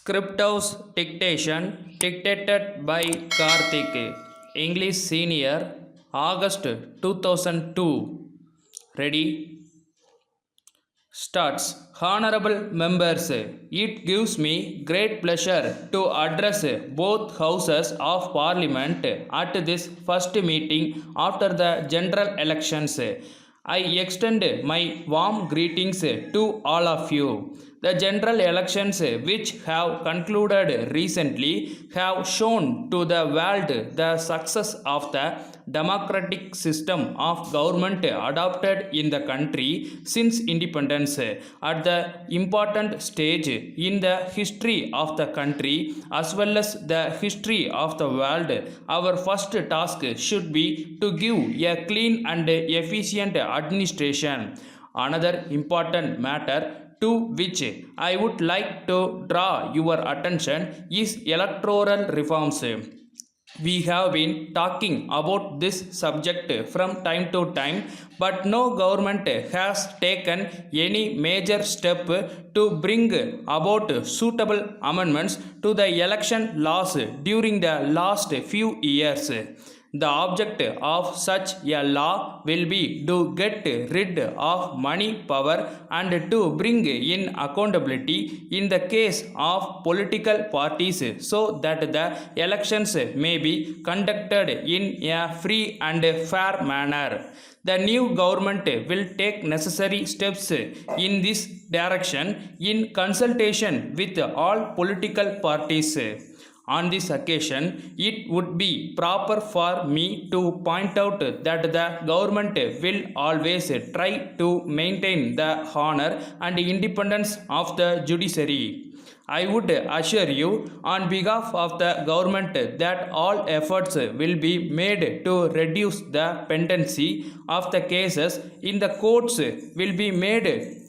Script's dictation dictated by Karthik, English Senior, August 2002. Ready? Starts. Honorable members, it gives me great pleasure to address both houses of parliament at this first meeting after the general elections. I extend my warm greetings to all of you. The general elections which have concluded recently have shown to the world the success of the democratic system of government adopted in the country since independence at the important stage in the history of the country as well as the history of the world. Our first task should be to give a clean and efficient administration. Another important matter to which I would like to draw your attention is electoral reforms. We have been talking about this subject from time to time, but no government has taken any major step to bring about suitable amendments to the election laws during the last few years. The object of such a law will be to get rid of money power and to bring in accountability in the case of political parties so that the elections may be conducted in a free and fair manner. The new government will take necessary steps in this direction in consultation with all political parties. On this occasion, it would be proper for me to point out that the government will always try to maintain the honor and independence of the judiciary. I would assure you on behalf of the government that all efforts will be made to reduce the pendency of the cases in the courts will be made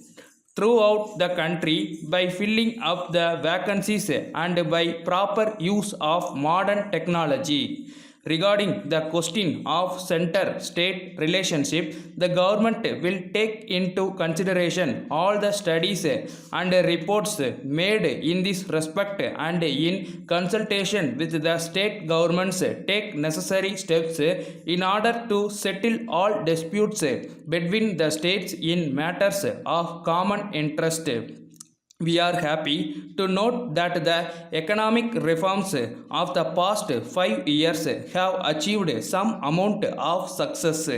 throughout the country by filling up the vacancies and by proper use of modern technology. Regarding the question of center state relationship, the government will take into consideration all the studies and reports made in this respect and in consultation with the state governments take necessary steps in order to settle all disputes between the states in matters of common interest. We are happy to note that the economic reforms of the past 5 years have achieved some amount of success.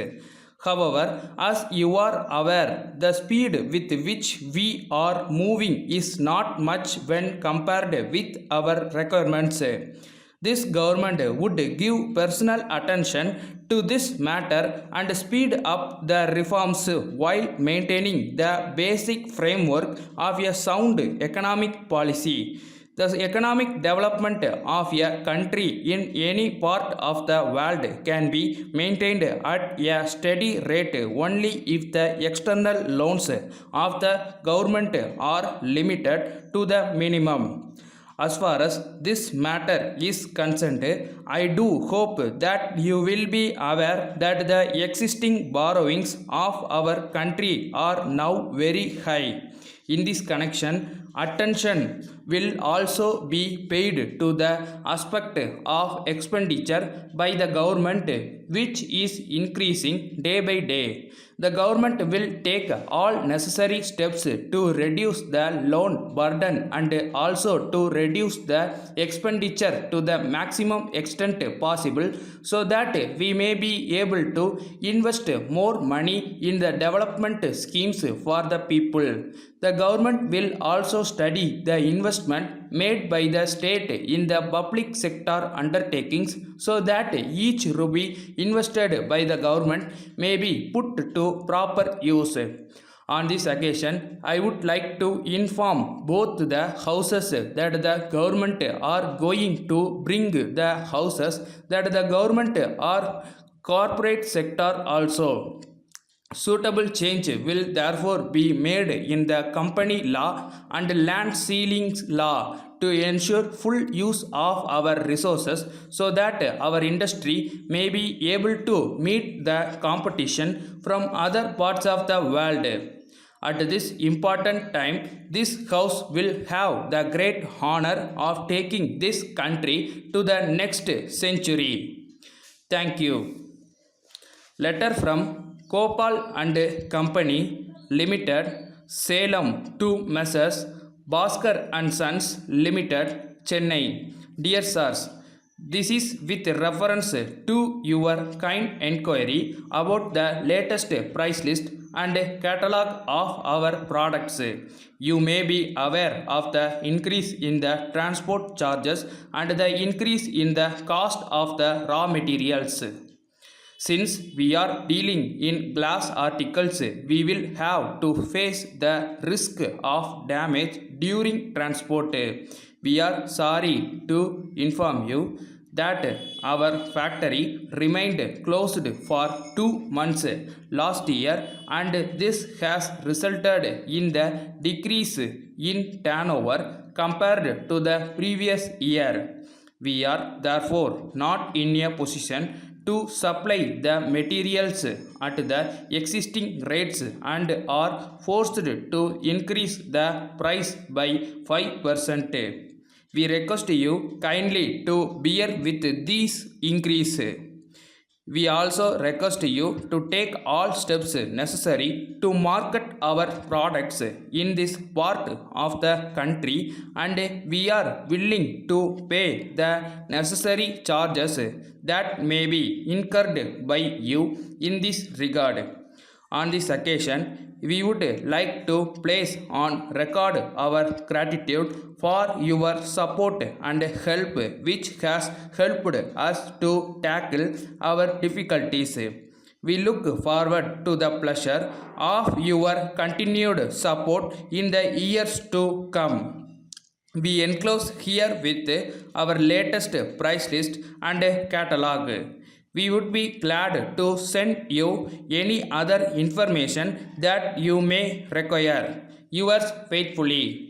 However, as you are aware, the speed with which we are moving is not much when compared with our requirements. This government would give personal attention to this matter and speed up the reforms while maintaining the basic framework of a sound economic policy. The economic development of a country in any part of the world can be maintained at a steady rate only if the external loans of the government are limited to the minimum. As far as this matter is concerned, I do hope that you will be aware that the existing borrowings of our country are now very high. In this connection, attention will also be paid to the aspect of expenditure by the government which is increasing day by day. The government will take all necessary steps to reduce the loan burden and also to reduce the expenditure to the maximum extent possible so that we may be able to invest more money in the development schemes for the people. The government will also study the investment made by the state in the public sector undertakings so that each rupee invested by the government may be put to proper use. On this occasion, I would like to inform both the houses that the government are going to bring the houses that the government are corporate sector also. Suitable change will therefore be made in the company law and land ceilings law to ensure full use of our resources so that our industry may be able to meet the competition from other parts of the world. At this important time, this house will have the great honor of taking this country to the next century. Thank you. Letter from Gopal and Company Limited, Salem to Messrs. Bhaskar and Sons Limited, Chennai. Dear sirs, this is with reference to your kind enquiry about the latest price list and catalog of our products. You may be aware of the increase in the transport charges and the increase in the cost of the raw materials. Since we are dealing in glass articles, we will have to face the risk of damage during transport. We are sorry to inform you that our factory remained closed for 2 months last year, and this has resulted in the decrease in turnover compared to the previous year. We are therefore not in a position to supply the materials at the existing rates and are forced to increase the price by 5%. We request you kindly to bear with this increase. We also request you to take all steps necessary to market our products in this part of the country, and we are willing to pay the necessary charges that may be incurred by you in this regard. On this occasion, we would like to place on record our gratitude for your support and help, which has helped us to tackle our difficulties. We look forward to the pleasure of your continued support in the years to come. We enclose here with our latest price list and catalog. We would be glad to send you any other information that you may require. Yours faithfully.